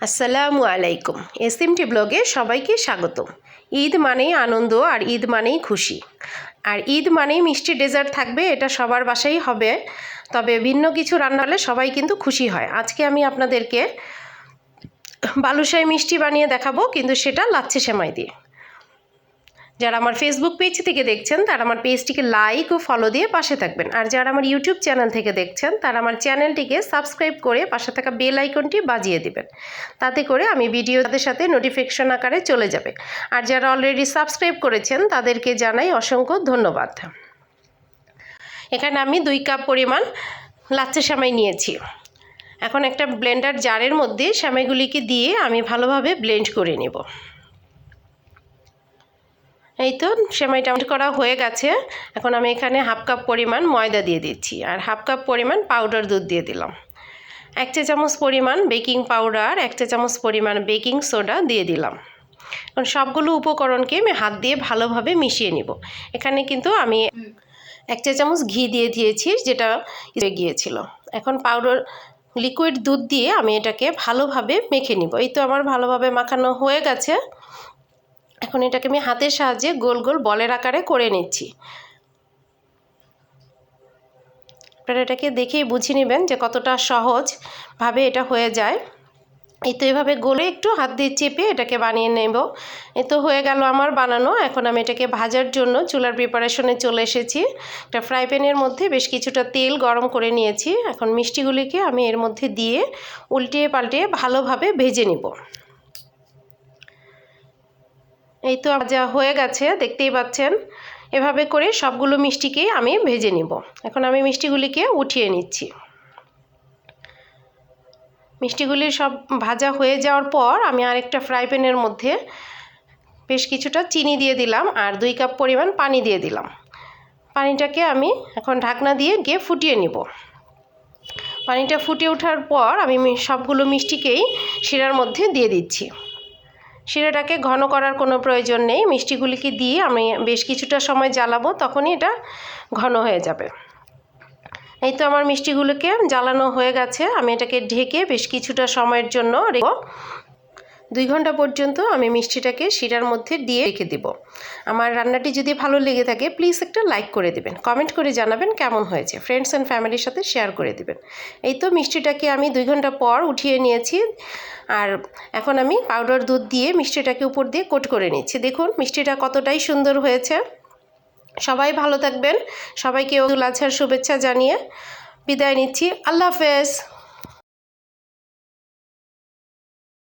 আসসালামু আলাইকুম। এসএমটি ব্লগে সবাইকে স্বাগতম। ঈদ মানেই আনন্দ আর ঈদ মানেই খুশি, আর ঈদ মানেই মিষ্টি ডেজার্ট থাকবে, এটা সবার বাসায় হবে। তবে ভিন্ন কিছু রান্না হলে সবাই কিন্তু খুশি হয়। আজকে আমি আপনাদেরকে বালুশাহী মিষ্টি বানিয়ে দেখাবো, কিন্তু সেটা লাচ্ছি সেমাই দিয়ে। যারা আমার ফেসবুক পেজ থেকে দেখছেন তারা আমার পেজটিকে লাইক ও ফলো দিয়ে পাশে থাকবেন, আর যারা আমার ইউটিউব চ্যানেল থেকে দেখছেন তারা আমার চ্যানেলটিকে সাবস্ক্রাইব করে পাশে থাকা বেল আইকনটি বাজিয়ে দিবেন। তাতে করে আমি ভিডিও তাদের সাথে নোটিফিকেশন আকারে চলে যাবে। আর যারা অলরেডি সাবস্ক্রাইব করেছেন তাদেরকে জানাই অসংখ্য ধন্যবাদ। এখানে আমি 2 কাপ পরিমাণ লাচ্ছি সেমাই নিয়েছি। এখন একটা ব্লেন্ডার জারের মধ্যে সেমাইগুলিকে দিয়ে আমি ভালোভাবে ব্লেন্ড করে নেব। এই তো সেমাইটা করা হয়ে গেছে। এখন আমি এখানে হাফ কাপ পরিমাণ ময়দা দিয়ে দিচ্ছি, আর হাফ কাপ পরিমাণ পাউডার দুধ দিয়ে দিলাম। 1 চা চামচ পরিমাণ বেকিং পাউডার, 1 চা চামচ পরিমাণ বেকিং সোডা দিয়ে দিলাম। এখন সবগুলো উপকরণকে আমি হাত দিয়ে ভালোভাবে মিশিয়ে নিব। এখানে কিন্তু আমি 1 চা চামচ ঘি দিয়ে দিয়েছি, যেটা গিয়েছিল। এখন পাউডার লিকুইড দুধ দিয়ে আমি এটাকে ভালোভাবে মেখে নিব। এই তো আমার ভালোভাবে মাখানো হয়ে গেছে। এখন এটাকে আমি হাতের সাহায্যে গোল গোল বলের আকারে করে নিচ্ছি। আপনারা এটাকে দেখেই বুঝে নেবেন যে কতটা সহজভাবে এটা হয়ে যায়। এই তো এভাবে গোলে একটু হাত দিয়ে চেপে এটাকে বানিয়ে নেব। এই তো হয়ে গেল আমার বানানো। এখন আমি এটাকে ভাজার জন্য চুলার প্রিপারেশনে চলে এসেছি। একটা ফ্রাই প্যানের মধ্যে বেশ কিছুটা তেল গরম করে নিয়েছি। এখন মিষ্টিগুলিকে আমি এর মধ্যে দিয়ে উল্টিয়ে পাল্টিয়ে ভালোভাবে ভেজে নিব। এই তো ভাজা হয়ে গেছে, দেখতেই পাচ্ছেন। এভাবে করে সবগুলো মিষ্টিকেই আমি ভেজে নিব। এখন আমি মিষ্টিগুলিকে উঠিয়ে নিচ্ছি। মিষ্টিগুলি সব ভাজা হয়ে যাওয়ার পর আমি আরেকটা ফ্রাই প্যানের মধ্যে বেশ কিছুটা চিনি দিয়ে দিলাম, আর 2 কাপ পরিমাণ পানি দিয়ে দিলাম। পানিটাকে আমি এখন ঢাকনা দিয়ে ফুটিয়ে নিব। পানিটা ফুটে ওঠার পর আমি সবগুলো মিষ্টিকেই শিরার মধ্যে দিয়ে দিচ্ছি। শিরাটাকে ঘন করার কোনো প্রয়োজন নেই। মিষ্টিগুলিকে দিয়ে আমি বেশ কিছুটা সময় জ্বালাবো, তখনই এটা ঘন হয়ে যাবে। এই তো আমার মিষ্টিগুলোকে জ্বালানো হয়ে গেছে। আমি এটাকে ঢেকে বেশ কিছুটা সময়ের জন্য 2 ঘন্টা পর্যন্ত আমি মিষ্টিটাকে শিরার মধ্যে দিয়ে রেখে দেব। আমার রান্নাটি যদি ভালো লেগে থাকে প্লিজ একটা লাইক করে দেবেন, কমেন্ট করে জানাবেন কেমন হয়েছে, ফ্রেন্ডস অ্যান্ড ফ্যামিলির সাথে শেয়ার করে দেবেন। এই তো মিষ্টিটাকে আমি 2 ঘন্টা পর উঠিয়ে নিয়েছি, আর এখন আমি পাউডার দুধ দিয়ে মিষ্টিটাকে উপর দিয়ে কোট করে নিচ্ছি। দেখুন মিষ্টিটা কতটাই সুন্দর হয়েছে। সবাই ভালো থাকবেন। সবাইকে ঈদুল আজহার শুভেচ্ছা জানিয়ে বিদায় নিচ্ছি। আল্লাহ হাফেজ।